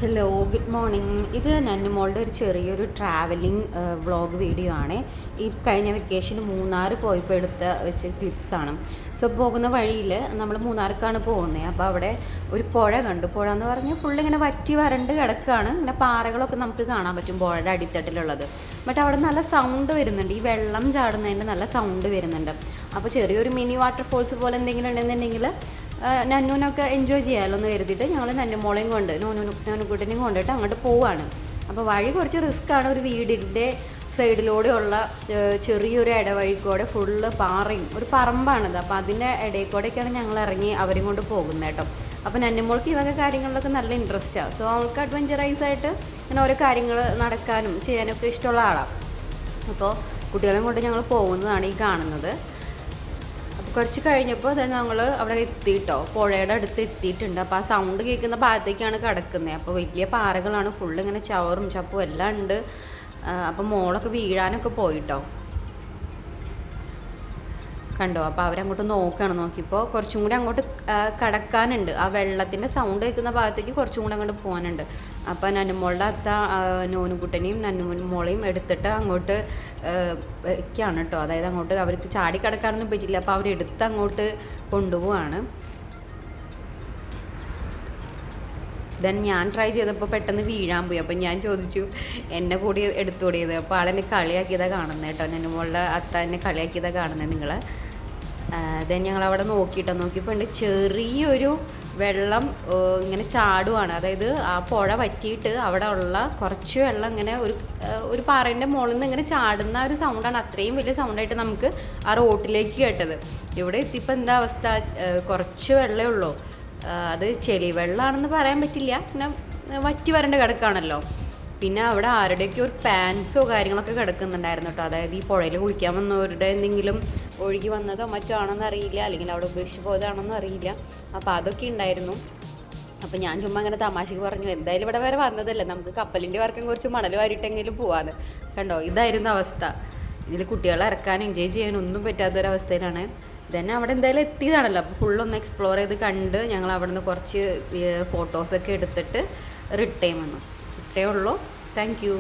Hello, good morning. ഇത് നന്നുമോളുടെ ഒരു ചെറിയൊരു ട്രാവലിംഗ് വ്ളോഗ് വീഡിയോ ആണ്. ഈ കഴിഞ്ഞ വെക്കേഷന് മൂന്നാർ പോയപ്പോൾ എടുത്ത വെച്ച് ക്ലിപ്സാണ്. സോ പോകുന്ന വഴിയിൽ നമ്മൾ മൂന്നാർക്കാണ് പോകുന്നത്. അപ്പോൾ അവിടെ ഒരു പുഴ കണ്ടു. പുഴ എന്ന് പറഞ്ഞാൽ ഫുൾ ഇങ്ങനെ വറ്റി വരണ്ട് കിടക്കുകയാണ്. ഇങ്ങനെ പാറകളൊക്കെ നമുക്ക് കാണാൻ പറ്റും പുഴയുടെ അടിത്തട്ടിലുള്ളത്. ബട്ട് അവിടെ നല്ല സൗണ്ട് വരുന്നുണ്ട്. ഈ വെള്ളം ചാടുന്നതിൻ്റെ നല്ല സൗണ്ട് വരുന്നുണ്ട്. അപ്പോൾ ചെറിയൊരു മിനി വാട്ടർഫോൾസ് പോലെ എന്തെങ്കിലും ഉണ്ടെന്നുണ്ടെങ്കിൽ നന്നൂനൊക്കെ എൻജോയ് ചെയ്യാമല്ലോ എന്ന് കരുതിയിട്ട് ഞങ്ങൾ നന്നുമോളെയും കൊണ്ട് നോനുകുട്ടനെയും കൊണ്ടിട്ട് അങ്ങോട്ട് പോവുകയാണ്. അപ്പോൾ വഴി കുറച്ച് റിസ്ക്കാണ്. ഒരു വീടിൻ്റെ സൈഡിലൂടെയുള്ള ചെറിയൊരു ഇടവഴിക്കൂടെ ഫുള്ള് പാറയും ഒരു പറമ്പാണിത്. അപ്പോൾ അതിൻ്റെ ഇടയിൽ കൂടെയൊക്കെയാണ് ഞങ്ങൾ ഇറങ്ങി അവരെയും കൊണ്ട് പോകുന്നത് കേട്ടോ. അപ്പോൾ നന്നുമോൾക്ക് ഈ വക കാര്യങ്ങളിലൊക്കെ നല്ല ഇൻട്രസ്റ്റാണ്. സോ അവൾക്ക് അഡ്വഞ്ചറൈസായിട്ട് ഇങ്ങനെ ഓരോ കാര്യങ്ങൾ നടക്കാനും ചെയ്യാനൊക്കെ ഇഷ്ടമുള്ള ആളാണ്. അപ്പോൾ കുട്ടികളെയും കൊണ്ട് ഞങ്ങൾ പോകുന്നതാണ് ഈ കാണുന്നത്. കുറച്ച് കഴിഞ്ഞപ്പോൾ അത് ഞങ്ങൾ അവിടെ എത്തിയിട്ടോ, പുഴയുടെ അടുത്ത് എത്തിയിട്ടുണ്ട്. അപ്പോൾ ആ സൗണ്ട് കേൾക്കുന്ന ഭാഗത്തേക്കാണ് കിടക്കുന്നത്. അപ്പോൾ വലിയ പാറകളാണ്, ഫുള്ള് ഇങ്ങനെ ചവറും ചപ്പും എല്ലാം ഉണ്ട്. അപ്പോൾ മോളൊക്കെ വീഴാനൊക്കെ പോയിട്ടോ, കണ്ടോ. അപ്പോൾ അവരങ്ങോട്ട് നോക്കിയപ്പോൾ കുറച്ചും കൂടി അങ്ങോട്ട് കടക്കാനുണ്ട്. ആ വെള്ളത്തിൻ്റെ സൗണ്ട് കേൾക്കുന്ന ഭാഗത്തേക്ക് കുറച്ചും കൂടി അങ്ങോട്ട് പോകാനുണ്ട്. അപ്പോൾ നന്നുമോളുടെ അത്ത നോനുകുട്ടനെയും നന്നുമോളെയും എടുത്തിട്ട് അങ്ങോട്ട് വയ്ക്കുകയാണ് കേട്ടോ. അതായത് അങ്ങോട്ട് അവർക്ക് ചാടി കിടക്കാനൊന്നും പറ്റില്ല. അപ്പോൾ അവരെടുത്ത് അങ്ങോട്ട് കൊണ്ടുപോവാണ്. ദെൻ ഞാൻ ട്രൈ ചെയ്തപ്പോൾ പെട്ടെന്ന് വീഴാൻ പോയി. അപ്പം ഞാൻ ചോദിച്ചു എന്നെ കൂടി എടുത്തുകൂടിയത്. അപ്പോൾ ആളെന്നെ കളിയാക്കിയതാണ് കാണുന്നത് കേട്ടോ. നന്നുമോളുടെ അത്ത എന്നെ കളിയാക്കിയതാണ് കാണുന്നത് നിങ്ങൾ. ദെൻ ഞങ്ങളവിടെ നോക്കിയപ്പോൾ ഉണ്ട് ചെറിയൊരു വെള്ളം ഇങ്ങനെ ചാടുവാണ്. അതായത് ആ പുഴ വറ്റിയിട്ട് അവിടെ ഉള്ള കുറച്ച് വെള്ളം ഇങ്ങനെ ഒരു പാറേൻ്റെ മുകളിൽ നിന്ന് ഇങ്ങനെ ചാടുന്ന ഒരു സൗണ്ടാണ്. അത്രയും വലിയ സൗണ്ടായിട്ട് നമുക്ക് ആ റോട്ടിലേക്ക് കേട്ടത്. ഇവിടെ എത്തിയപ്പോൾ എന്താ അവസ്ഥ, കുറച്ച് വെള്ളമേ ഉള്ളൂ. അത് ചെളി വെള്ളമാണെന്ന് പറയാൻ പറ്റില്ല, പിന്നെ വറ്റി വരേണ്ട കിടക്കാണല്ലോ. പിന്നെ അവിടെ ആരുടെയൊക്കെ ഒരു പാൻസോ കാര്യങ്ങളൊക്കെ കിടക്കുന്നുണ്ടായിരുന്നു കേട്ടോ. അതായത് ഈ പുഴയിൽ കുളിക്കാൻ വന്നവരുടെ എന്തെങ്കിലും ഒഴുകി വന്നതോ മറ്റോ ആണെന്ന് അറിയില്ല, അല്ലെങ്കിൽ അവിടെ ഉപേക്ഷിച്ച് പോയതാണെന്നും അറിയില്ല. അപ്പോൾ അതൊക്കെ ഉണ്ടായിരുന്നു. അപ്പോൾ ഞാൻ ചുമ്മാ അങ്ങനെ തമാശക്ക് പറഞ്ഞു, എന്തായാലും ഇവിടെ വരെ വന്നതല്ലേ, നമുക്ക് കപ്പലിൻ്റെ വർക്കും കുറച്ച് മണൽ വാരിട്ടെങ്കിലും പോവാന്ന്. കണ്ടോ, ഇതായിരുന്നു അവസ്ഥ. ഇതിൽ കുട്ടികളെ ഇറക്കാനും എൻജോയ് ചെയ്യാനും ഒന്നും പറ്റാത്തൊരവസ്ഥയിലാണ്. തന്നെ അവിടെ എന്തായാലും എത്തിയതാണല്ലോ. അപ്പോൾ ഫുള്ളൊന്ന് എക്സ്പ്ലോർ ചെയ്ത് കണ്ട് ഞങ്ങൾ അവിടെ നിന്ന് കുറച്ച് ഫോട്ടോസൊക്കെ എടുത്തിട്ട് റിട്ടേൺ വന്നു. ഇത്രയേ ഉള്ളൂ. Thank you.